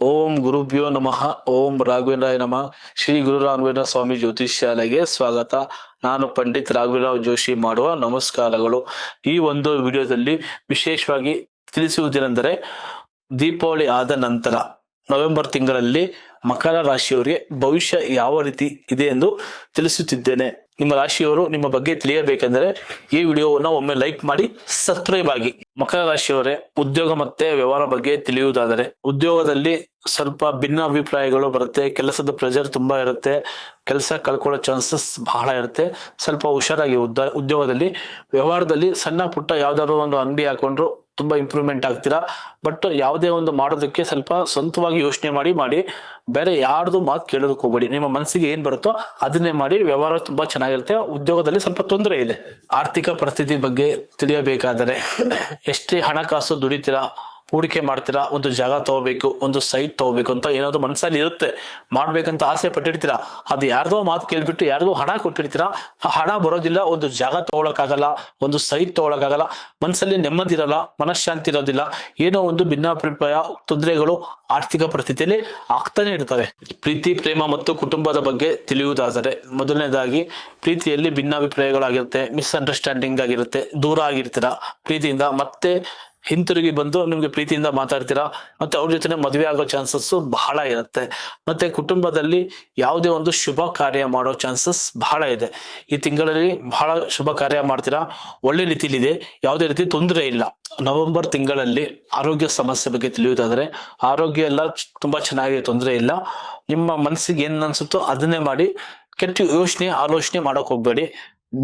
ಓಂ ಗುರುಭ್ಯೋ ನಮಃ. ಓಂ ರಾಘವೇಂದ್ರಾಯ ನಮಃ. ಶ್ರೀ ಗುರು ರಾಘವೇಂದ್ರ ಸ್ವಾಮಿ ಜ್ಯೋತಿಷ್ಯಾಲಯಗೆ ಸ್ವಾಗತ. ನಾನು ಪಂಡಿತ್ ರಾಘವೇಂದ್ರ ಜೋಶಿ ಮಾಡುವ ನಮಸ್ಕಾರಗಳು. ಈ ಒಂದು ವಿಡಿಯೋದಲ್ಲಿ ವಿಶೇಷವಾಗಿ ತಿಳಿಸುವುದೇನೆಂದರೆ, ದೀಪಾವಳಿ ಆದ ನಂತರ ನವೆಂಬರ್ ತಿಂಗಳಲ್ಲಿ ಮಕರ ರಾಶಿಯವರಿಗೆ ಭವಿಷ್ಯ ಯಾವ ರೀತಿ ಇದೆ ಎಂದು ತಿಳಿಸುತ್ತಿದ್ದೇನೆ. ನಿಮ್ಮ ರಾಶಿಯವರು ನಿಮ್ಮ ಬಗ್ಗೆ ತಿಳಿಯಬೇಕೆಂದರೆ ಈ ವಿಡಿಯೋವನ್ನು ಒಮ್ಮೆ ಲೈಕ್ ಮಾಡಿ, ಸಬ್ಸ್ಕ್ರೈಬ್ ಆಗಿ. ಮಕರ ರಾಶಿಯವರೇ, ಉದ್ಯೋಗ ಮತ್ತೆ ವ್ಯವಹಾರ ಬಗ್ಗೆ ತಿಳಿಯುವುದಾದರೆ, ಉದ್ಯೋಗದಲ್ಲಿ ಸ್ವಲ್ಪ ಭಿನ್ನ ಅಭಿಪ್ರಾಯಗಳು ಬರುತ್ತೆ. ಕೆಲಸದ ಪ್ರೆಷರ್ ತುಂಬಾ ಇರುತ್ತೆ. ಕೆಲಸ ಕಳ್ಕೊಳ್ಳೋ ಚಾನ್ಸಸ್ ಬಹಳ ಇರುತ್ತೆ. ಸ್ವಲ್ಪ ಹುಷಾರಾಗಿ ಉದ್ಯೋಗದಲ್ಲಿ. ವ್ಯವಹಾರದಲ್ಲಿ ಸಣ್ಣ ಪುಟ್ಟ ಯಾವ್ದಾದ್ರು ಒಂದು ಅಂಗಡಿ ಹಾಕೊಂಡ್ರು ತುಂಬಾ ಇಂಪ್ರೂವ್ಮೆಂಟ್ ಆಗ್ತೀರಾ. ಬಟ್ ಯಾವುದೇ ಒಂದು ಮಾಡೋದಕ್ಕೆ ಸ್ವಲ್ಪ ಸ್ವಂತವಾಗಿ ಯೋಚನೆ ಮಾಡಿ ಬೇರೆ ಯಾರ್ದು ಮಾತು ಕೇಳೋದಕ್ಕೆ ಹೋಗ್ಬೇಡಿ. ನಿಮ್ಮ ಮನಸ್ಸಿಗೆ ಏನ್ ಬರುತ್ತೋ ಅದನ್ನೇ ಮಾಡಿ. ವ್ಯವಹಾರ ತುಂಬಾ ಚೆನ್ನಾಗಿರುತ್ತೆ. ಉದ್ಯೋಗದಲ್ಲಿ ಸ್ವಲ್ಪ ತೊಂದರೆ ಇದೆ. ಆರ್ಥಿಕ ಪರಿಸ್ಥಿತಿ ಬಗ್ಗೆ ತಿಳಿಯಬೇಕಾದರೆ, ಎಷ್ಟೇ ಹಣಕಾಸು ದುಡಿತೀರಾ, ಹೂಡಿಕೆ ಮಾಡ್ತೀರಾ, ಒಂದು ಜಾಗ ತಗೋಬೇಕು, ಒಂದು ಸೈಟ್ ತಗೋಬೇಕು ಅಂತ ಏನಾದ್ರು ಮನಸ್ಸಲ್ಲಿ ಇರುತ್ತೆ, ಮಾಡ್ಬೇಕಂತ ಆಸೆ ಪಟ್ಟಿರ್ತೀರಾ. ಅದು ಯಾರ್ದೋ ಮಾತು ಕೇಳ್ಬಿಟ್ಟು ಯಾರ್ದೋ ಹಣ ಕೊಟ್ಟಿರ್ತೀರಾ. ಆ ಹಣ ಬರೋದಿಲ್ಲ, ಒಂದು ಜಾಗ ತಗೊಳಕ್ಕಾಗಲ್ಲ, ಒಂದು ಸೈಟ್ ತಗೊಳಕ್ಕಾಗಲ್ಲ, ಮನಸ್ಸಲ್ಲಿ ನೆಮ್ಮದಿ ಇರಲ್ಲ, ಮನಃಶಾಂತಿ ಇರೋದಿಲ್ಲ. ಏನೋ ಒಂದು ಭಿನ್ನಾಭಿಪ್ರಾಯ, ತೊಂದರೆಗಳು ಆರ್ಥಿಕ ಪರಿಸ್ಥಿತಿಯಲ್ಲಿ ಆಗ್ತಾನೆ ಇರ್ತವೆ. ಪ್ರೀತಿ, ಪ್ರೇಮ ಮತ್ತು ಕುಟುಂಬದ ಬಗ್ಗೆ ತಿಳಿಯುವುದಾದರೆ, ಮೊದಲನೇದಾಗಿ ಪ್ರೀತಿಯಲ್ಲಿ ಭಿನ್ನಾಭಿಪ್ರಾಯಗಳಾಗಿರುತ್ತೆ, ಮಿಸ್ಅಂಡರ್ಸ್ಟ್ಯಾಂಡಿಂಗ್ ಆಗಿರುತ್ತೆ, ದೂರ ಆಗಿರ್ತೀರಾ ಪ್ರೀತಿಯಿಂದ. ಮತ್ತೆ ಹಿಂತಿರುಗಿ ಬಂದು ನಿಮ್ಗೆ ಪ್ರೀತಿಯಿಂದ ಮಾತಾಡ್ತೀರಾ. ಮತ್ತೆ ಅವ್ರ ಜೊತೆ ಮದುವೆ ಆಗೋ ಚಾನ್ಸಸ್ ಬಹಳ ಇರುತ್ತೆ. ಮತ್ತೆ ಕುಟುಂಬದಲ್ಲಿ ಯಾವುದೇ ಒಂದು ಶುಭ ಕಾರ್ಯ ಮಾಡೋ ಚಾನ್ಸಸ್ ಬಹಳ ಇದೆ. ಈ ತಿಂಗಳಲ್ಲಿ ಬಹಳ ಶುಭ ಕಾರ್ಯ ಮಾಡ್ತೀರಾ. ಒಳ್ಳೆ ರೀತಿಲಿದೆ, ಯಾವುದೇ ರೀತಿ ತೊಂದರೆ ಇಲ್ಲ. ನವೆಂಬರ್ ತಿಂಗಳಲ್ಲಿ ಆರೋಗ್ಯ ಸಮಸ್ಯೆ ಬಗ್ಗೆ ತಿಳಿಯುವುದಾದರೆ, ಆರೋಗ್ಯ ಎಲ್ಲ ತುಂಬಾ ಚೆನ್ನಾಗಿ, ತೊಂದರೆ ಇಲ್ಲ. ನಿಮ್ಮ ಮನಸ್ಸಿಗೆ ಏನ್ ಅನ್ಸುತ್ತೋ ಅದನ್ನೇ ಮಾಡಿ. ಕೆಟ್ಟ ಯೋಚನೆ ಆಲೋಚನೆ ಮಾಡಕ್ ಹೋಗ್ಬೇಡಿ.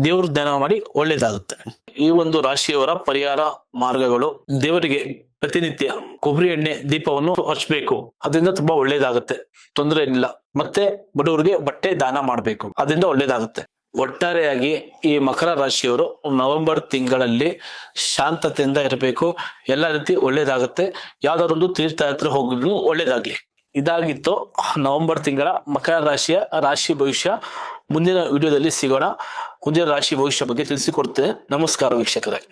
ದೇವ್ರ ಧ್ಯಾನ ಮಾಡಿ, ಒಳ್ಳೇದಾಗುತ್ತೆ. ಈ ಒಂದು ರಾಶಿಯವರ ಪರಿಹಾರ ಮಾರ್ಗಗಳು: ದೇವರಿಗೆ ಪ್ರತಿನಿತ್ಯ ಕೊಬ್ಬರಿ ಎಣ್ಣೆ ದೀಪವನ್ನು ಹಚ್ಚಬೇಕು, ಅದರಿಂದ ತುಂಬಾ ಒಳ್ಳೇದಾಗುತ್ತೆ, ತೊಂದರೆ ಇಲ್ಲ. ಮತ್ತೆ ಬಡವರಿಗೆ ಬಟ್ಟೆ ದಾನ ಮಾಡ್ಬೇಕು, ಅದರಿಂದ ಒಳ್ಳೇದಾಗುತ್ತೆ. ಒಟ್ಟಾರೆಯಾಗಿ ಈ ಮಕರ ರಾಶಿಯವರು ನವೆಂಬರ್ ತಿಂಗಳಲ್ಲಿ ಶಾಂತತೆಯಿಂದ ಇರಬೇಕು. ಎಲ್ಲ ರೀತಿ ಒಳ್ಳೇದಾಗುತ್ತೆ. ಯಾವ್ದಾದ್ರು ಒಂದು ತೀರ್ಥಯಾತ್ರೆ ಹೋಗಿದ್ರು ಒಳ್ಳೇದಾಗ್ಲಿ. ಇದಾಗಿತ್ತು ನವೆಂಬರ್ ತಿಂಗಳ ಮಕರ ರಾಶಿಯ ರಾಶಿ ಭವಿಷ್ಯ. ಮುಂದಿನ ವಿಡಿಯೋದಲ್ಲಿ ಸಿಗೋಣ. ಮುಂದಿನ ರಾಶಿ ಭವಿಷ್ಯ ಬಗ್ಗೆ ತಿಳಿಸಿಕೊಡ್ತೇನೆ. ನಮಸ್ಕಾರ ವೀಕ್ಷಕರೇ.